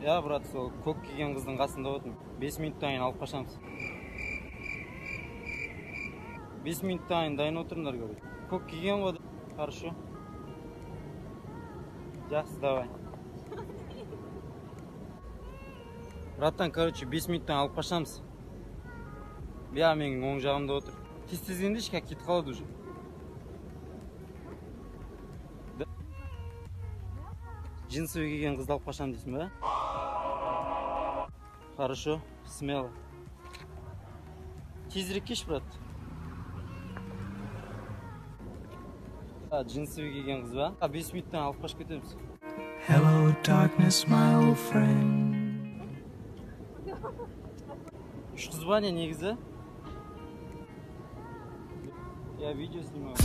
Я, брат, сол көк киген қыздың қасында отырмын. 5 минуттан кейін алып қашамыз. 5 минуттан кейін дайын отырыңдар, говорит. Көк киген ғой. Хорошо. Жақсы, давай. Браттан, короче, 5 минуттан алып қашамыз. Бия менің оң жағымда отыр. Тез-тез ендеші, как кетіп қалады уже. Джинсовый киген қызды алып қашам дейсің бе? Хорошо, смело. Тезірек кеш, брат. Джинсовый киген қыз ба? 5 минуттан алып қашып кетеміз. Hello, darkness, my old friend. Үш қыз ба не негізі? Я видео снимаю.